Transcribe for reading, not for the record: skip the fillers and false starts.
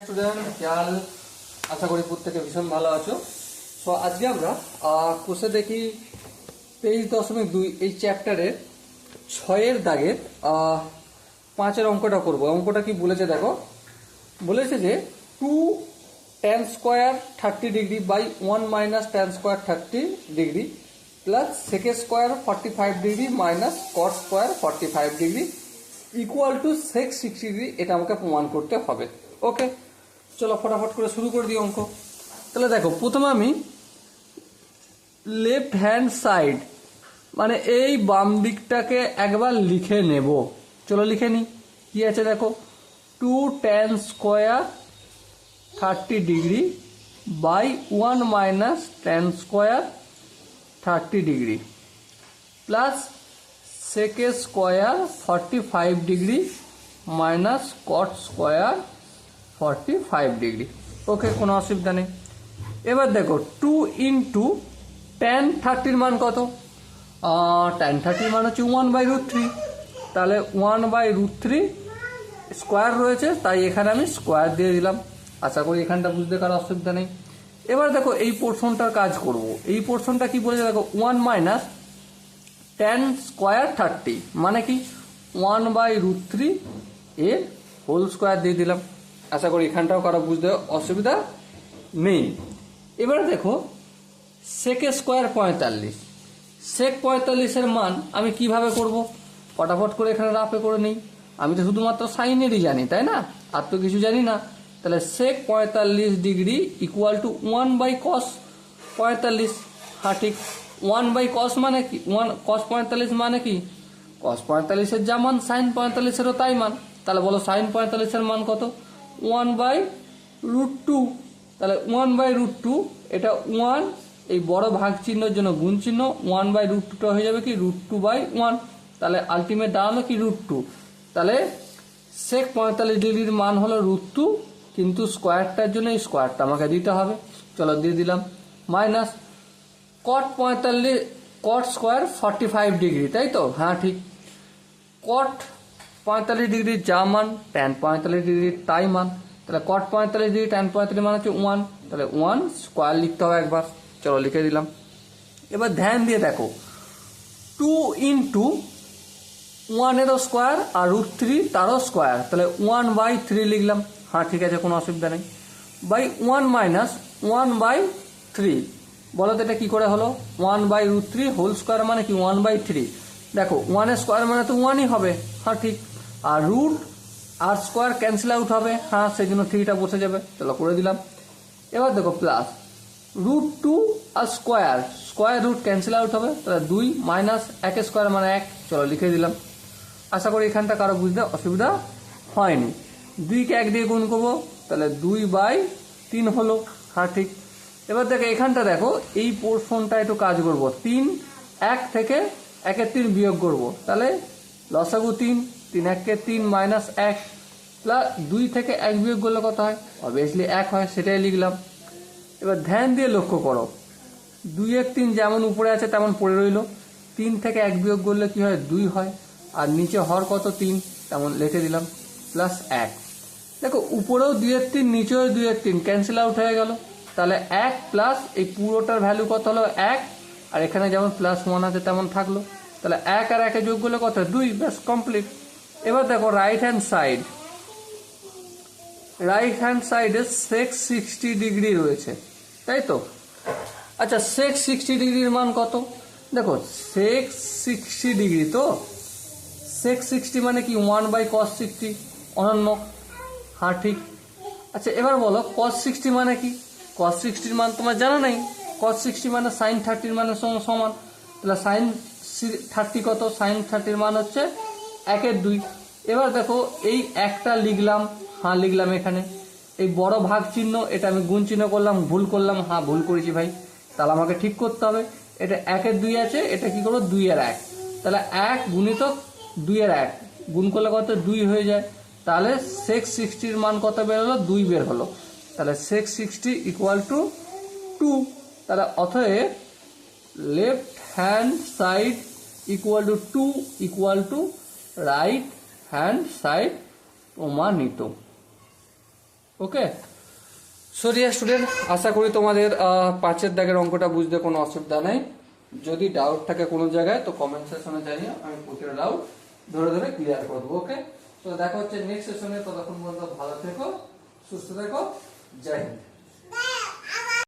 Student খেয়াল আশা করি প্রত্যেকে ভীষণ ভালো আছো। সো আজকে আমরা কোষে দেখি 23.2 এই চ্যাপ্টারের 6 দাগের 5 অঙ্কটা করব। অঙ্কটা কি বলেছে দেখো, বলেছে যে 2 tan square 30 degree by 1 minus tan square 30 degree plus sec square 45 degree minus cot square 45 degree equal to sec 60 degree. এটা আমাকে প্রমাণ করতে হবে। ওকে, চলো ফটাফট করে শুরু করে দিই অঙ্ক। তাহলে দেখো, প্রথমে আমি লেফট হ্যান্ড সাইড মানে এই বাম দিকটাকে একবার লিখে নেব। চলো লিখে নিই। কি আছে দেখো, 2 tan square 30 degree by 1 minus tan square 30 degree plus sec square 45 degree minus cot square 45 degree. Okay, কোনো অসুবিধা নেই। এবার দেখো 2 ইন্টু tan 30 মান কত? tan 30 মান হচ্ছে 1/√3। তাহলে 1/√3 স্কোয়ার রয়েছে, তাই এখানে আমি স্কোয়ার দিয়ে দিলাম। আশা করি এখানটা বুঝতে কারো অসুবিধা নেই। এবার দেখো এই পোর্শনটার কাজ করব। এই পোর্শনটা কি বলেছে দেখো, 1 মাইনাস tan স্কোয়ার 30 মানে কি 1/√3 এর হোল স্কোয়ার দিয়ে দিলাম। আশা করি এখানটাও কারো বুঝতে অসুবিধা নেই। এবারে দেখো sec স্কোয়ার 45, sec 45 মান আমি কিভাবে করব? ফটাফট করে এখানে রাফে করে নেই। আমি তো শুধুমাত্র সাইনেরই জানি, তাই না? আর তো কিছু জানি না। তাহলে sec 45 degree equal two 1/cos 45। হ্যাঁ ঠিক, 1/cos মানে কি? cos 45 মানে কি? cos 45 যা মান sin 45 তাই মান। তাহলে বলো sin 45 মান কত? 1/√2। তাহলে 1/√2, এটা 1 এই বড় ভাগ চিহ্নের জন্য গুণ চিহ্ন, 1/√2টা হয়ে যাবে কি √2/1। তাহলে আলটিমেট দাঁড়ালো কি √2। তাহলে sec 45 ডিগ্রির মান হলো √2, কিন্তু স্কোয়ারটার জন্য এই স্কোয়ারটা আমাকে দিতে হবে। চলো দিয়ে দিলাম। Minus cot 45, cot square 45 degree, তাই তো? হ্যাঁ ঠিক, cot 45 ডিগ্রির যা মান tan 45 ডিগ্রির তাই মান। তাহলে cot 45 ডিগ্রি tan 45 মান হচ্ছে 1। তাহলে 1 স্কোয়ার লিখতে হবে একবার। চলো লিখে দিলাম। এবার ধ্যান দিয়ে দেখো, 2 ইন্টু 1-এরও স্কোয়ার আর √3 তারও স্কোয়ার, তাহলে 1/3 লিখলাম। হ্যাঁ ঠিক আছে, কোনো অসুবিধা নেই। বাই 1 মাইনাস 1/3, বলো তো এটা কি করে হলো? 1/√3 হোল স্কোয়ার মানে কি 1/3। দেখো 1-এর স্কোয়ার মানে তো 1ই হবে। হ্যাঁ ঠিক, আর রুট আর স্কোয়ার ক্যান্সেল আউট হবে। হ্যাঁ, সেই জন্য 3টা বসে যাবে। চলো করে দিলাম। এবার দেখো প্লাস √2 আর square, square root cancel out হবে। তাহলে 2 মাইনাস 1 স্কোয়ার মানে 1। চলো লিখে দিলাম। আশা করি এখানটা কারো বুঝতে অসুবিধা হয়নি। 2কে 1 দিয়ে গুণ করবো, তাহলে 2/3 হলো। হ্যাঁ ঠিক। এবার দেখো এখানটা দেখো, এই পোর্শনটা একটু কাজ করবো। 3 1 থেকে 1-এর 3 বিয়োগ করবো, তাহলে লসাগু 3, 3 1-কে 3 মাইনাস 1 প্লাস 2 থেকে 1 বিয়োগ করলে কত হয়? অবভিয়াসলি 1 হয়, সেটাই লিখলাম। এবার ধ্যান দিয়ে লক্ষ্য করো, 2-এর 3 যেমন উপরে আছে তেমন পড়ে রইল। 3 থেকে 1 বিয়োগ করলে কি হয়? 2 হয়। আর নিচে হর কত? 3, তেমন লিখে দিলাম প্লাস 1। দেখো উপরেও 2-এর 3, নিচেও 2-এর 3 ক্যান্সেল আউট হয়ে গেল। তাহলে 1 প্লাস এই পুরোটার ভ্যালু কত হলো? 1। আর এখানে যেমন প্লাস 1 আছে তেমন থাকলো। তাহলে 1 আর 1-এ যোগ করলে কত? 2। ব্যাস কমপ্লিট। এবার দেখো right hand side, right hand সাইডে sec 60 ডিগ্রি রয়েছে, তাই তো? আচ্ছা, sec 60 ডিগ্রির মান কত? দেখো sec 60 ডিগ্রি তো, sec 60 মানে কি 1/cos 60 অনন্য। হ্যাঁ ঠিক। আচ্ছা এবার বলো cos 60 মানে কি? cos 60 মান তোমার জানা নাই। cos 60 মানে sin 30 মানের সঙ্গে সমান। তাহলে sin 30 কত? sin 30 মান হচ্ছে 1/2। এবার দেখো এই একটা লিখলাম। হ্যাঁ লিখলাম এখানে। এই বড় ভাগ চিহ্ন, এটা আমি গুণ চিহ্ন করলাম, ভুল করলাম। হ্যাঁ ভুল করেছি ভাই, তাহলে আমাকে ঠিক করতে হবে। এটা 1/2 আছে, এটা কি করবো? 2/1। তাহলে 1 গুণিতক 2/1 গুণ করলে কত? 2 হয়ে যায়। তাহলে sec 60 মান কত বের হলো? 2 বের হলো। তাহলে sec 60 ইকুয়াল টু 2। তাহলে অতএব left hand side equal to 2 equal to right hand side প্রমাণিত। ওকে। সো ডিয়ার স্টুডেন্ট, আশা করি তোমাদের 5-এর দাগের অঙ্কটা বুঝতে কোনো অসুবিধা নেই। যদি ডাউট থাকে কোনো জায়গায় তো কমেন্ট সেকশনে জানিও, আমি প্রতিটা ডাউট ধরে ধরে ক্লিয়ার করবো। ওকে, তো দেখা হচ্ছে নেক্সট সেশনে। ততক্ষণ পর্যন্ত ভালো থেকো, সুস্থ থেকো, জয় হিন্দ।